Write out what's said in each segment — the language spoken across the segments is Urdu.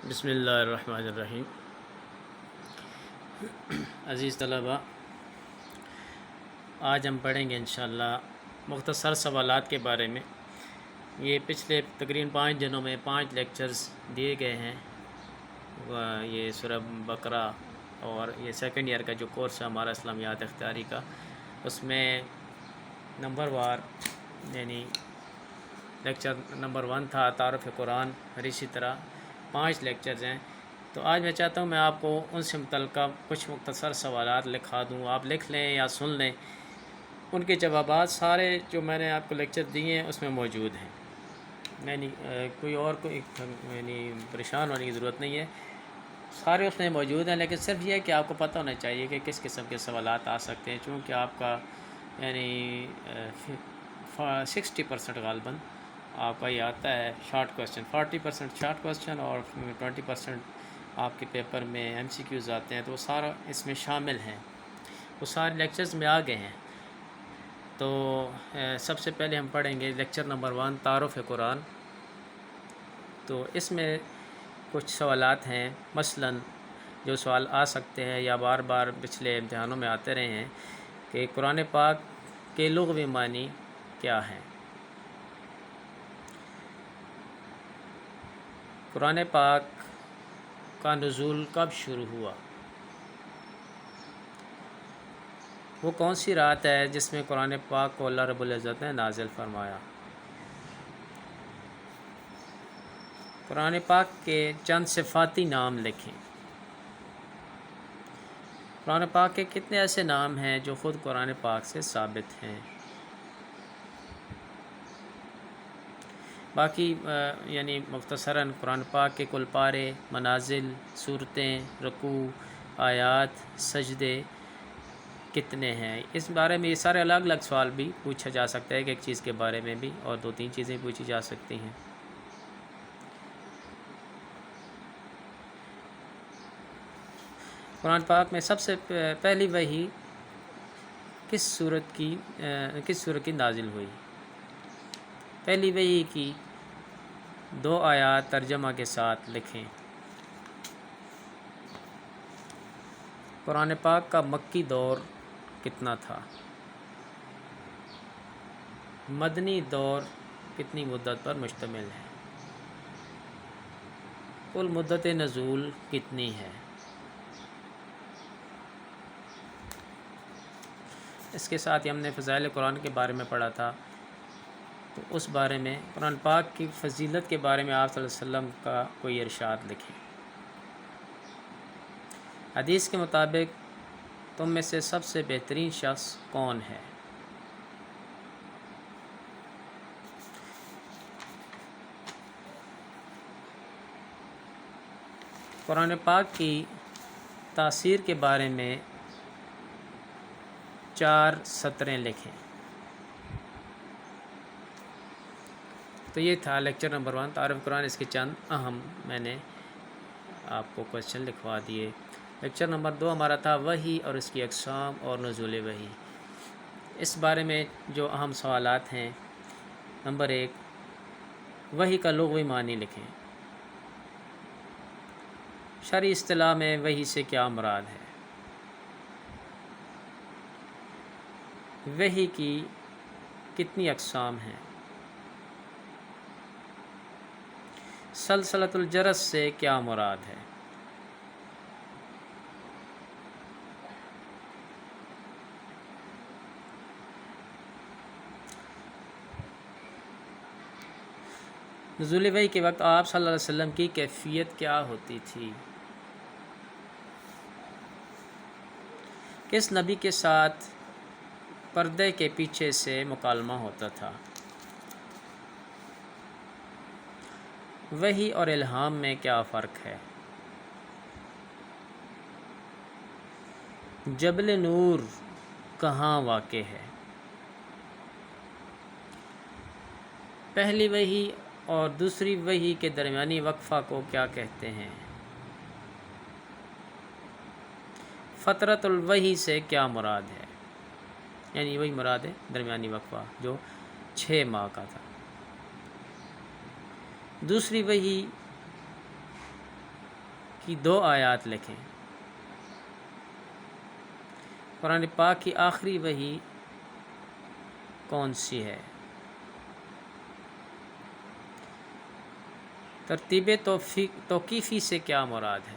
بسم اللہ الرحمن الرحیم۔ عزیز طلباء، آج ہم پڑھیں گے انشاءاللہ مختصر سوالات کے بارے میں۔ یہ پچھلے تقریباً 5 دنوں میں 5 لیکچرز دیے گئے ہیں۔ یہ سورہ بقرہ اور یہ سیکنڈ ایئر کا جو کورس ہے ہمارا اسلامیات اختیاری کا، اس میں نمبر وار یعنی لیکچر نمبر 1 تھا تعارف قرآن، اور اسی طرح 5 لیکچرز ہیں۔ تو آج میں چاہتا ہوں میں آپ کو ان سے متعلقہ کچھ مختصر سوالات لکھا دوں، آپ لکھ لیں یا سن لیں۔ ان کے جوابات سارے جو میں نے آپ کو لیکچر دیے ہیں اس میں موجود ہیں، یعنی کوئی اور یعنی پریشان ہونے کی ضرورت نہیں ہے، سارے اس میں موجود ہیں۔ لیکن صرف یہ ہے کہ آپ کو پتہ ہونا چاہیے کہ کس قسم کے سوالات آ سکتے ہیں، چونکہ آپ کا یعنی 60% غالباً آپ کا یہ آتا ہے شارٹ کویسچن، 40% شارٹ کویسچن اور 20% آپ کے پیپر میں MCQs آتے ہیں، تو وہ سارا اس میں شامل ہیں، وہ سارے لیکچرز میں آ گئے ہیں۔ تو سب سے پہلے ہم پڑھیں گے لیکچر نمبر 1 تعارف قرآن۔ تو اس میں کچھ سوالات ہیں، مثلاً جو سوال آ سکتے ہیں یا بار بار پچھلے امتحانوں میں آتے رہے ہیں کہ قرآن پاک کے لغوی معنی کیا ہیں۔ قرآن پاک کا نزول کب شروع ہوا؟ وہ کون سی رات ہے جس میں قرآن پاک کو اللہ رب العزت نے نازل فرمایا؟ قرآن پاک کے چند صفاتی نام لکھیں۔ قرآن پاک کے کتنے ایسے نام ہیں جو خود قرآن پاک سے ثابت ہیں؟ باقی یعنی مختصراً قرآن پاک کے کل پارے، منازل، صورتیں، رکوع، آیات، سجدے کتنے ہیں؟ اس بارے میں یہ سارے الگ الگ سوال بھی پوچھا جا سکتا ہے کہ ایک چیز کے بارے میں بھی اور 2-3 چیزیں پوچھی جا سکتی ہیں۔ قرآن پاک میں سب سے پہلی وحی کس سورت کی نازل ہوئی؟ پہلی وحی کی 2 آیات ترجمہ کے ساتھ لکھیں۔ قرآن پاک کا مکی دور کتنا تھا؟ مدنی دور کتنی مدت پر مشتمل ہے؟ کل مدت نزول کتنی ہے؟ اس کے ساتھ ہی ہم نے فضائل قرآن کے بارے میں پڑھا تھا، تو اس بارے میں قرآن پاک کی فضیلت کے بارے میں آپ صلی اللہ علیہ وسلم کا کوئی ارشاد لکھیں۔ حدیث کے مطابق تم میں سے سب سے بہترین شخص کون ہے؟ قرآن پاک کی تاثیر کے بارے میں 4 سطریں لکھیں۔ تو یہ تھا لیکچر نمبر 1 تعارف قرآن، اس کے چند اہم میں نے آپ کو کویشچن لکھوا دیے۔ لیکچر نمبر 2 ہمارا تھا وحی اور اس کی اقسام اور نزول وحی۔ اس بارے میں جو اہم سوالات ہیں، نمبر 1 وحی کا لغوی معنی لکھیں۔ شرعی اصطلاح میں وحی سے کیا مراد ہے؟ وحی کی کتنی اقسام ہیں؟ سلسلۃ الجرس سے کیا مراد ہے؟ نزول وحی کے وقت آپ صلی اللہ علیہ وسلم کی کیفیت کیا ہوتی تھی؟ کس نبی کے ساتھ پردے کے پیچھے سے مکالمہ ہوتا تھا؟ وحی اور الہام میں کیا فرق ہے؟ جبل نور کہاں واقع ہے؟ پہلی وحی اور دوسری وحی کے درمیانی وقفہ کو کیا کہتے ہیں؟ فترۃ الوحی سے کیا مراد ہے؟ یعنی وہی مراد ہے درمیانی وقفہ جو 6 ماہ کا تھا۔ دوسری وحی کی 2 آیات لکھیں۔ قرآن پاک کی آخری وحی کون سی ہے؟ ترتیب توقیفی سے کیا مراد ہے؟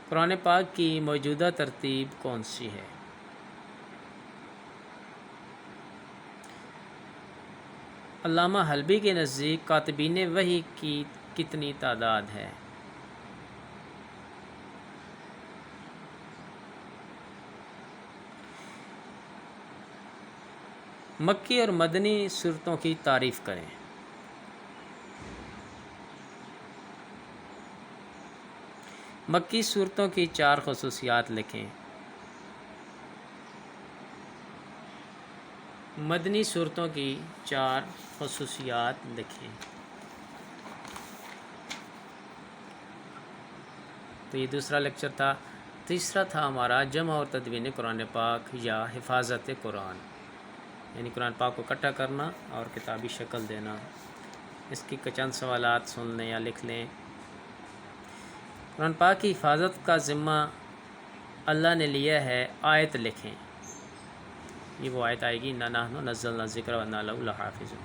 قرآن پاک کی موجودہ ترتیب کون سی ہے؟ علامہ حلبی کے نزدیک کاتبین وحی کی کتنی تعداد ہے؟ مکی اور مدنی صورتوں کی تعریف کریں۔ مکی صورتوں کی 4 خصوصیات لکھیں۔ مدنی صورتوں کی 4 خصوصیات لکھیں۔ تو یہ دوسرا لیکچر تھا۔ تیسرا تھا ہمارا جمع اور تدوین قرآن پاک یا حفاظت قرآن، یعنی قرآن پاک کو اکٹھا کرنا اور کتابی شکل دینا۔ اس کی چند سوالات سن لیں یا لکھ لیں۔ قرآن پاک کی حفاظت کا ذمہ اللہ نے لیا ہے، آیت لکھیں۔ یہ وہ آیت آئے گی اِنَّا نَحْنُ نَزَّلْنَا الذِّکْرَ وَإِنَّا لَهُ لَحَافِظُونَ۔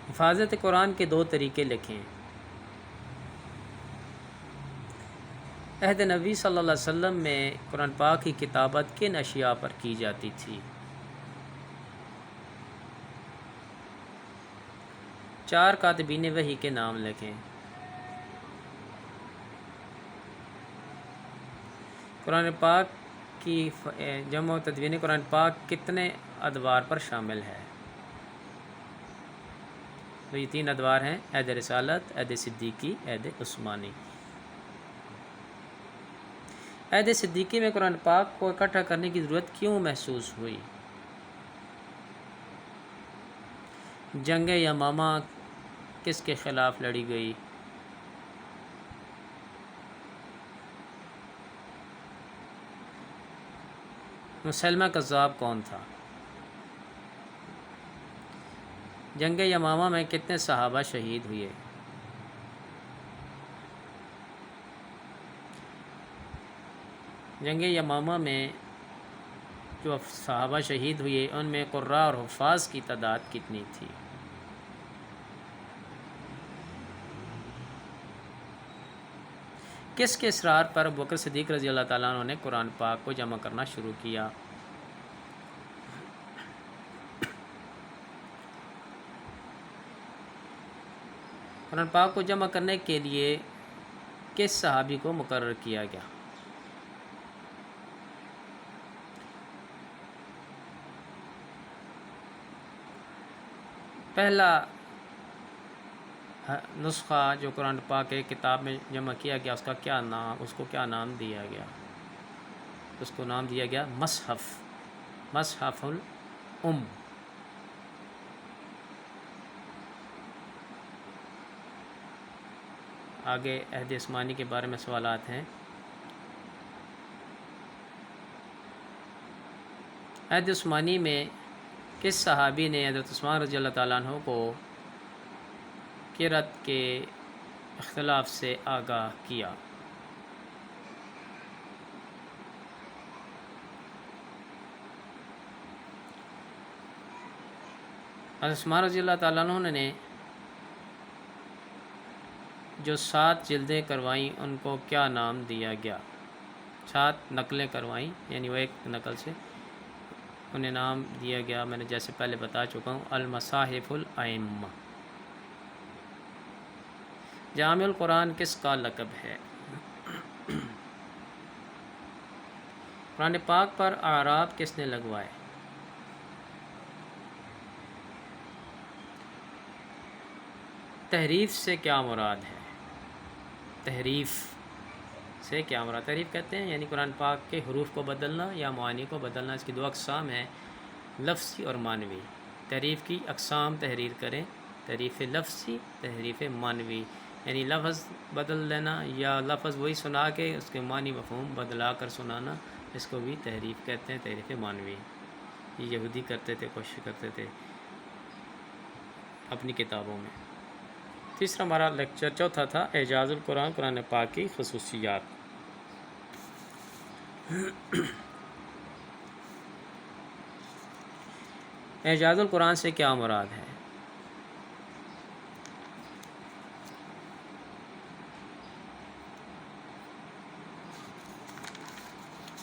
حفاظت قرآن کے 2 طریقے لکھیں۔ عہد نبی صلی اللہ علیہ وسلم میں قرآن پاک کی کتابت کن اشیاء پر کی جاتی تھی؟ 4 کاتبین وحی کے نام لکھیں۔ قرآن پاک کی جمع و تدوین قرآن پاک کتنے ادوار پر شامل ہے؟ تو یہ 3 ادوار ہیں: عہد رسالت، عہد صدیقی، عہد عثمانی۔ عہد صدیقی میں قرآن پاک کو اکٹھا کرنے کی ضرورت کیوں محسوس ہوئی؟ جنگ یمامہ کس کے خلاف لڑی گئی؟ مسلمہ کذاب کون تھا؟ جنگ یمامہ میں کتنے صحابہ شہید ہوئے؟ جنگ یمامہ میں جو صحابہ شہید ہوئے ان میں قراء اور حفاظ کی تعداد کتنی تھی؟ کس کے اصرار پر ابوبکر صدیق رضی اللہ تعالیٰ عنہ نے قرآن پاک کو جمع کرنا شروع کیا؟ قرآن پاک کو جمع کرنے کے لیے کس صحابی کو مقرر کیا گیا؟ پہلا نسخہ جو قرآن پاک کے کتاب میں جمع کیا گیا اس کو کیا نام دیا گیا؟ اس کو نام دیا گیا مصحف الام۔ آگے عہد عثمانی کے بارے میں سوالات ہیں۔ عہد عثمانی میں کس صحابی نے حضرت عثمان رضی اللہ تعالیٰ عنہ کو قرأت کے اختلاف سے آگاہ کیا؟ حضرت عثمان رضی اللہ تعالیٰ عنہ نے جو 7 جلدیں کروائیں ان کو کیا نام دیا گیا؟ 7 نقلیں کروائیں، یعنی وہ ایک نقل سے انہیں نام دیا گیا، میں نے جیسے پہلے بتا چکا ہوں، المصاحف الائمہ۔ جامع القرآن کس کا لقب ہے؟ قرآن پاک پر اعراب کس نے لگوائے؟ تحریف سے کیا مراد ہے؟ تحریف سے کیا مراد؟ تحریف کہتے ہیں یعنی قرآن پاک کے حروف کو بدلنا یا معانی کو بدلنا۔ اس کی 2 اقسام ہیں، لفظی اور معنوی۔ تحریف کی اقسام تحریر کریں: تحریف لفظی، تحریف معنوی، یعنی لفظ بدل دینا یا لفظ وہی سنا کے اس کے معنی مفہوم بدلا کر سنانا، اس کو بھی تحریف کہتے ہیں، تحریف معنوی۔ یہ یہودی کرتے تھے، کوشش کرتے تھے اپنی کتابوں میں۔ تیسرا ہمارا لیکچر چوتھا تھا اعجاز القرآن، قرآن پاک کی خصوصیات۔ اعجاز القرآن سے کیا مراد ہے؟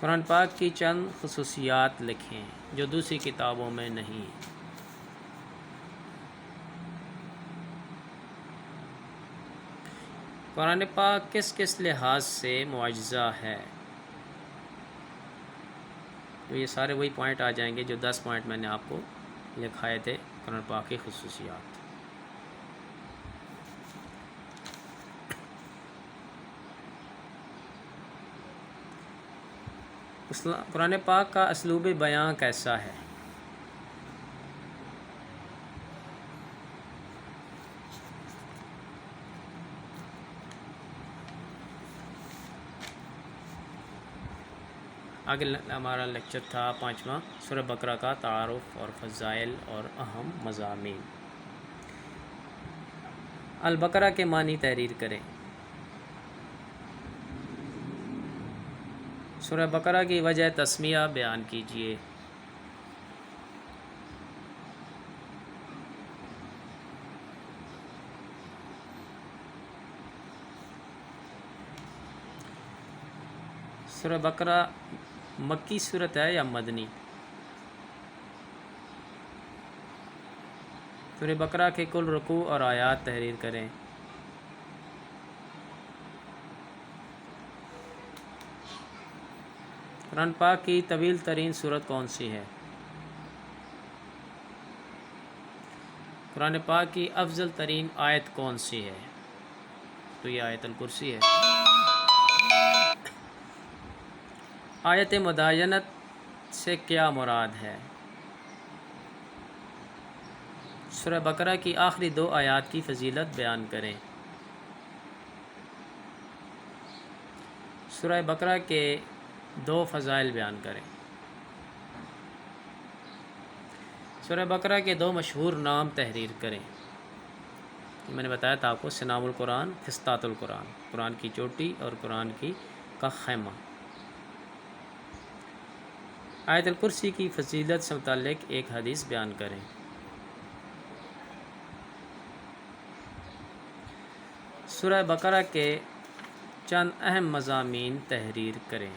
قرآن پاک کی چند خصوصیات لکھیں جو دوسری کتابوں میں نہیں۔ قرآن پاک کس کس لحاظ سے معجزہ ہے؟ تو یہ سارے وہی پوائنٹ آ جائیں گے جو 10 پوائنٹ میں نے آپ کو لکھائے تھے قرآن پاک کی خصوصیات۔ قرآن پاک کا اسلوب بیان کیسا ہے؟ آگے ہمارا لیکچر تھا 5واں سورہ بقرہ کا تعارف اور فضائل اور اہم مضامین۔ البقرہ کے معنی تحریر کریں۔ سورہ بقرہ کی وجہ تسمیہ بیان کیجیے۔ سورہ بقرہ مکی صورت ہے یا مدنی؟ سورہ بقرہ کے کل رکوع اور آیات تحریر کریں۔ قرآن پاک کی طویل ترین سورت کون سی ہے؟ قرآن پاک کی افضل ترین آیت کون سی ہے؟ تو یہ آیت الکرسی ہے۔ آیت مداینت سے کیا مراد ہے؟ سورہ بقرہ کی آخری 2 آیات کی فضیلت بیان کریں۔ سورہ بقرہ کے 2 فضائل بیان کریں۔ سورہ بقرہ کے 2 مشہور نام تحریر کریں۔ میں نے بتایا تھا آپ کو سنام القرآن، فسطاط القرآن، قرآن کی چوٹی اور قرآن کا خیمہ۔ آیت الکرسی کی فضیلت سے متعلق ایک حدیث بیان کریں۔ سورہ بقرہ کے چند اہم مضامین تحریر کریں۔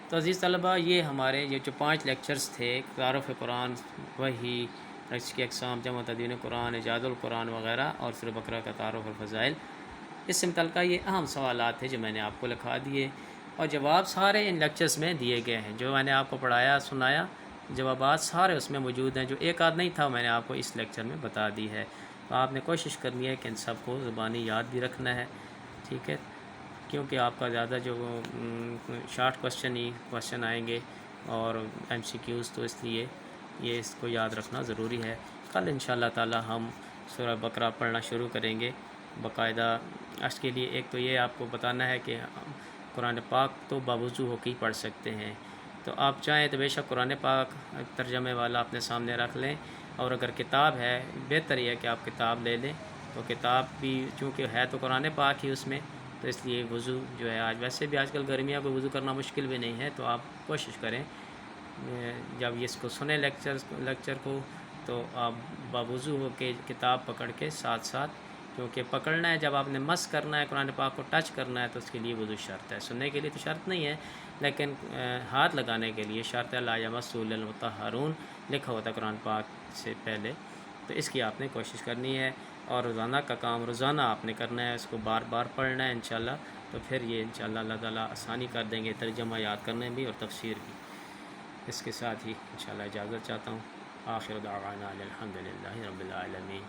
تو عزیز طلبہ، یہ ہمارے جو 5 لیکچرز تھے، تعارف قرآن، وحی، اس کی اقسام، جمع تدوین قرآن، اعجاز القرآن وغیرہ، اور سورہ بقرہ کا تعارف اور فضائل، اس سے متعلقہ یہ اہم سوالات تھے جو میں نے آپ کو لکھا دیے، اور جواب سارے ان لیکچرز میں دیے گئے ہیں۔ جو میں نے آپ کو پڑھایا سنایا، جوابات سارے اس میں موجود ہیں۔ جو ایک آدھ نہیں تھا میں نے آپ کو اس لیکچر میں بتا دی ہے۔ تو آپ نے کوشش کرنی ہے کہ ان سب کو زبانی یاد بھی رکھنا ہے، ٹھیک ہے، کیونکہ آپ کا زیادہ جو شارٹ کوشچن آئیں گے اور ایم سی کیوز، تو اس لیے یہ اس کو یاد رکھنا ضروری ہے۔ کل انشاءاللہ تعالی ہم سورہ بقرہ پڑھنا شروع کریں گے باقاعدہ۔ اس کے لیے ایک تو یہ آپ کو بتانا ہے کہ قرآن پاک تو باوضو ہو کے ہی پڑھ سکتے ہیں۔ تو آپ چاہیں تو بے شک قرآن پاک ترجمے والا اپنے سامنے رکھ لیں، اور اگر کتاب ہے بہتر یہ ہے کہ آپ کتاب لے لیں۔ تو کتاب بھی چونکہ ہے تو قرآن پاک ہی اس میں، تو اس لیے وضو جو ہے ویسے بھی آج کل گرمیاں کو وضو کرنا مشکل بھی نہیں ہے، تو آپ کوشش کریں جب اس کو سنیں لیکچر کو، تو آپ باوضو ہو کے کتاب پکڑ کے ساتھ ساتھ، کیونکہ پکڑنا ہے جب آپ نے مس کرنا ہے، قرآن پاک کو ٹچ کرنا ہے، تو اس کے لیے وضو شرط ہے۔ سننے کے لیے تو شرط نہیں ہے، لیکن ہاتھ لگانے کے لیے شرط ہے۔ لا یمسہ الا المطہرون لکھا ہوتا ہے قرآن پاک سے پہلے، تو اس کی آپ نے کوشش کرنی ہے، اور روزانہ کا کام روزانہ آپ نے کرنا ہے، اس کو بار بار پڑھنا ہے انشاءاللہ، تو پھر یہ انشاءاللہ اللہ تعالیٰ آسانی کر دیں گے ترجمہ یاد کرنے بھی اور تفسیر بھی۔ اس کے ساتھ ہی انشاءاللہ اجازت چاہتا ہوں۔ آخر دعوانا الحمدللہ رب العالمین۔